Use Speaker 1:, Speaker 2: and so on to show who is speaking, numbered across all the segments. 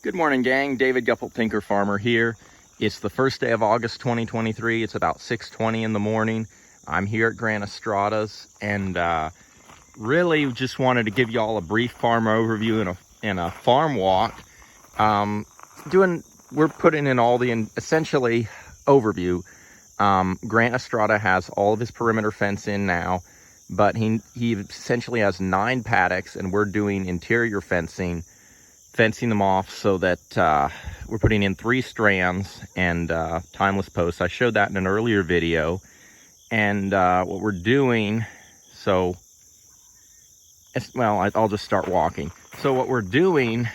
Speaker 1: Good morning, gang. David Gupple, Tinker Farmer here. It's the first day of August 2023. It's about 6:20 in the morning. I'm here at Grant Estrada's and really just wanted to give you all a brief farm overview and a farm walk. We're putting in all the essentially overview. Grant Estrada has all of his perimeter fence in now, but he essentially has 9 paddocks, and we're doing interior fencing them off so that we're putting in 3 strands and timeless posts. I showed that in an earlier video. And what we're doing, I'll just start walking. So what we're doing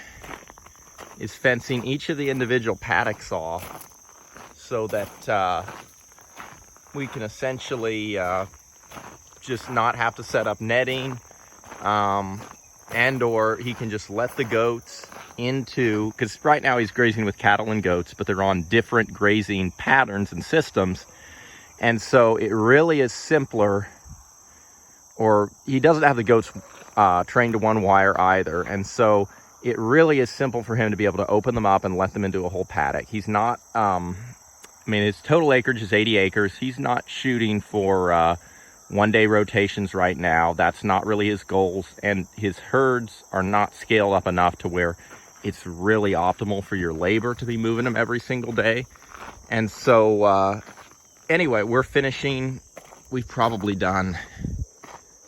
Speaker 1: is fencing each of the individual paddocks off so that we can essentially just not have to set up netting, and or he can just let the goats into, because right now he's grazing with cattle and goats, but they're on different grazing patterns and systems. And so it really is simpler, or he doesn't have the goats trained to one wire either. And so it really is simple for him to be able to open them up and let them into a whole paddock. He's not, his total acreage is 80 acres. He's not shooting for one-day rotations right now. That's not really his goals. And his herds are not scaled up enough to where it's really optimal for your labor to be moving them every single day. And so, anyway, we're finishing. We've probably done,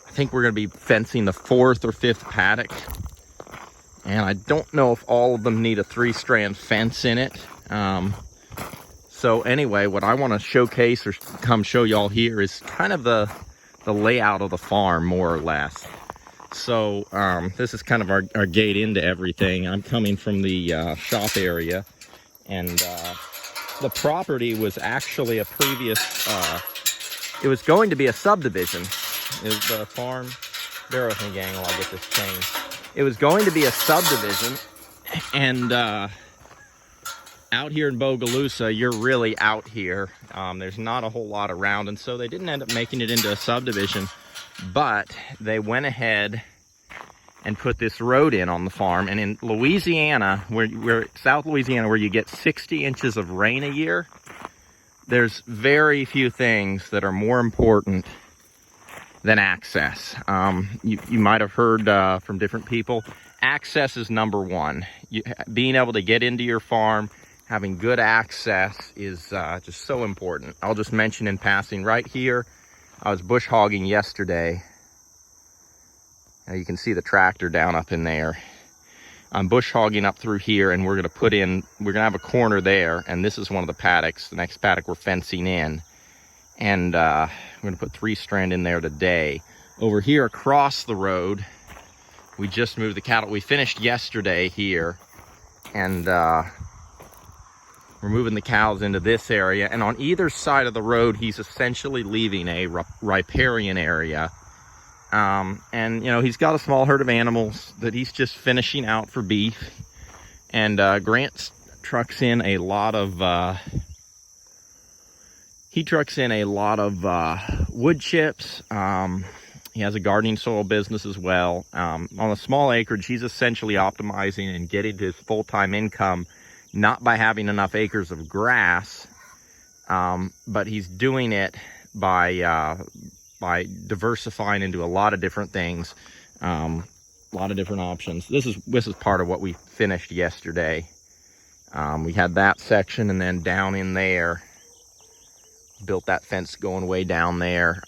Speaker 1: I think we're going to be fencing the 4th or 5th paddock. And I don't know if all of them need a 3-strand fence in it. So anyway, what I want to showcase or come show y'all here is kind of the layout of the farm, more or less. So this is kind of our gate into everything. I'm coming from the shop area, and the property was actually a previous, it was going to be a subdivision. The farm, bear with me, gang, while I get this changed. It was going to be a subdivision, and out here in Bogalusa, you're really out here. There's not a whole lot around, and so they didn't end up making it into a subdivision, but they went ahead and put this road in on the farm. And in Louisiana, where South Louisiana, where you get 60 inches of rain a year, there's very few things that are more important than access. You might have heard from different people, access is number one. Being able to get into your farm, having good access is just so important. I'll just mention in passing, right here, I was bush hogging yesterday. Now you can see the tractor down up in there. I'm bush hogging up through here, and we're gonna have a corner there, and this is one of the paddocks. The next paddock we're fencing in. And we're gonna put 3-strand in there today. Over here across the road, we just moved the cattle. We finished yesterday here, and we're moving the cows into this area. And on either side of the road, he's essentially leaving a riparian area. And he's got a small herd of animals that he's just finishing out for beef. And Grant trucks in a lot of wood chips. He has a gardening soil business as well. On a small acreage, he's essentially optimizing and getting his full-time income, not by having enough acres of grass, but he's doing it by diversifying into a lot of different things, a lot of different options. This is part of what we finished yesterday. We had that section, and then down in there, built that fence going way down there.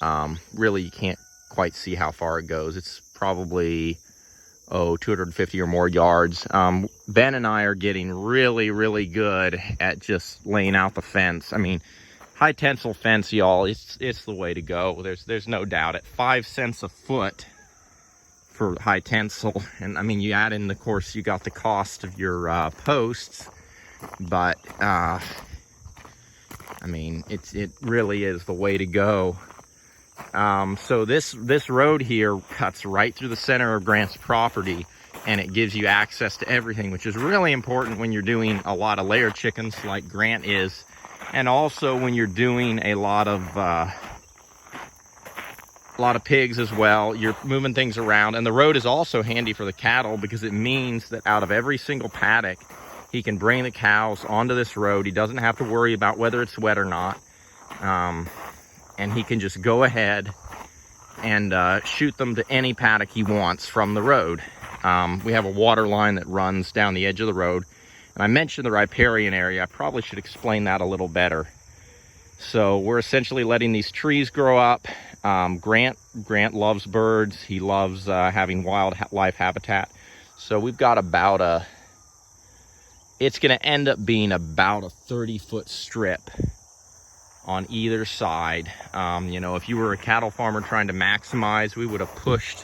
Speaker 1: Really, you can't quite see how far it goes. It's probably 250 or more yards. Ben and I are getting really, really good at just laying out the fence. I mean, high tensile fence, y'all, it's the way to go. There's no doubt. At 5 cents a foot for high tensile, and I mean, you add in, of course, you got the cost of your posts, but it really is the way to go. So this road here cuts right through the center of Grant's property, and it gives you access to everything, which is really important when you're doing a lot of layer chickens like Grant is, and also when you're doing a lot of pigs as well. You're moving things around, and the road is also handy for the cattle because it means that out of every single paddock, He can bring the cows onto this road. He doesn't have to worry about whether it's wet or not. And he can just go ahead and shoot them to any paddock he wants from the road. We have a water line that runs down the edge of the road. And I mentioned the riparian area. I probably should explain that a little better. So we're essentially letting these trees grow up. Grant loves birds. He loves having wildlife habitat. So we've got about it's going to end up being about a 30-foot strip on either side. You know, if you were a cattle farmer trying to maximize, we would have pushed,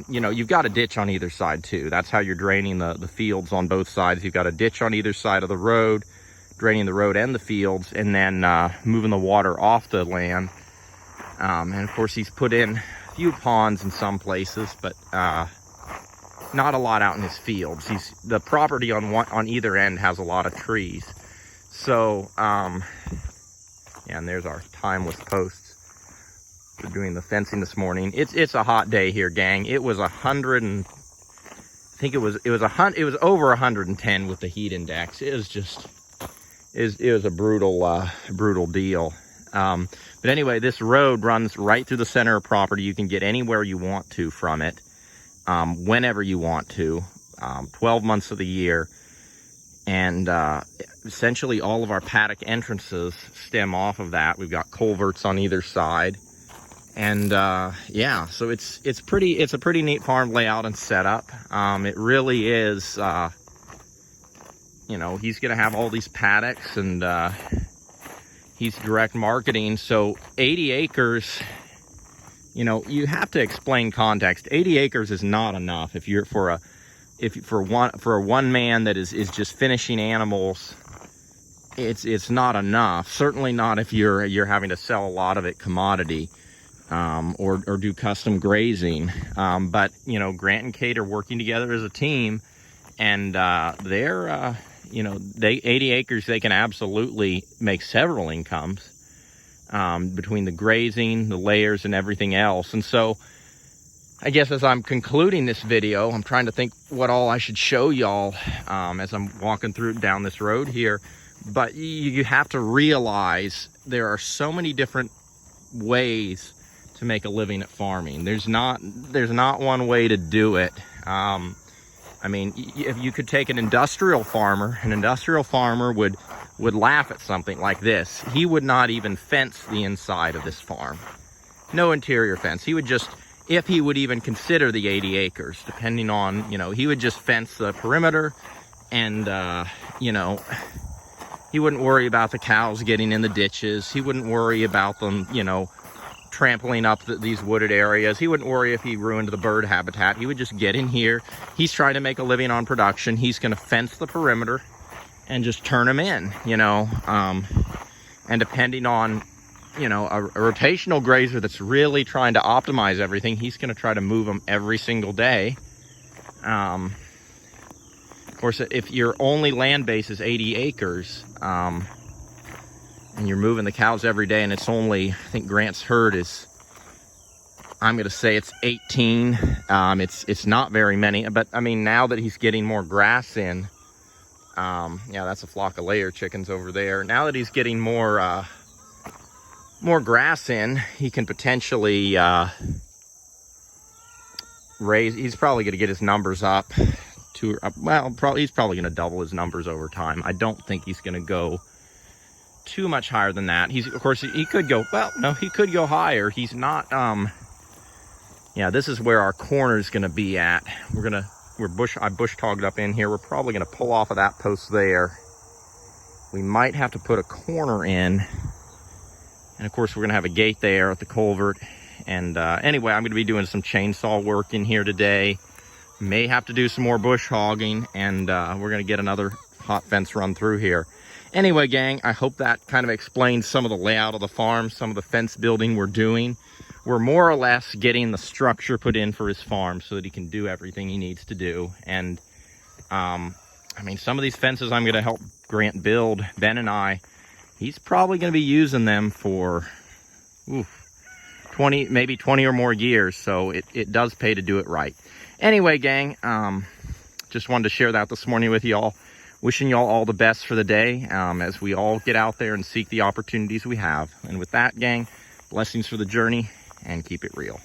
Speaker 1: you know, you've got a ditch on either side too. That's how you're draining the fields on both sides. You've got a ditch on either side of the road, draining the road and the fields, and then moving the water off the land. And of course, he's put in a few ponds in some places, but not a lot out in his fields. The property on either end has a lot of trees. So, yeah, and there's our timeless posts for doing the fencing this morning. It's a hot day here, gang. It was 100 and I think it was over 110 with the heat index. It was just it was a brutal deal. But anyway, this road runs right through the center of property. You can get anywhere you want to from it, whenever you want to, 12 months of the year. And essentially all of our paddock entrances stem off of that. We've got culverts on either side. And yeah, so it's a pretty neat farm layout and setup. It really is, you know, he's gonna have all these paddocks, and he's direct marketing. So 80 acres, you know, you have to explain context. 80 acres is not enough if you're for a one man that is just finishing animals. It's not enough. Certainly not if you're having to sell a lot of it commodity, or do custom grazing. But you know, Grant and Kate are working together as a team, and they're you know, 80 acres, they can absolutely make several incomes between the grazing, the layers, and everything else. And so I guess as I'm concluding this video, I'm trying to think what all I should show y'all as I'm walking through down this road here. But you have to realize there are so many different ways to make a living at farming. There's not one way to do it. I mean, if you could take an industrial farmer would laugh at something like this. He would not even fence the inside of this farm. No interior fence. He would just, if he would even consider the 80 acres, depending on, you know, he would just fence the perimeter, and, you know, he wouldn't worry about the cows getting in the ditches. He wouldn't worry about them, you know, trampling up these wooded areas. He wouldn't worry if he ruined the bird habitat. He would just get in here. He's trying to make a living on production. He's going to fence the perimeter and just turn them in, you know. And depending on, you know, a rotational grazer that's really trying to optimize everything, he's going to try to move them every single day. Of course, if your only land base is 80 acres, and you're moving the cows every day, and it's only, I think Grant's herd is, I'm going to say it's 18. It's not very many, but I mean, now that he's getting more grass in, yeah, that's a flock of layer chickens over there. Now that he's getting more grass in, he can potentially he's probably going to get his numbers up to, well, he's probably going to double his numbers over time. I don't think he's going to go too much higher than that. Of course, he could go, well, no, he could go higher. He's not, yeah, this is where our corner is going to be at. I bush hogged up in here. We're probably going to pull off of that post there. We might have to put a corner in. And of course, we're going to have a gate there at the culvert. And anyway, I'm going to be doing some chainsaw work in here today. May have to do some more bush hogging, and we're going to get another hot fence run through here. Anyway, gang, I hope that kind of explains some of the layout of the farm, some of the fence building we're doing. We're more or less getting the structure put in for his farm so that he can do everything he needs to do. And, I mean, some of these fences I'm going to help Grant build, Ben and I, he's probably going to be using them for 20, maybe 20 or more years. So it does pay to do it right. Anyway, gang, just wanted to share that this morning with y'all. Wishing y'all all the best for the day as we all get out there and seek the opportunities we have. And with that, gang, blessings for the journey and keep it real.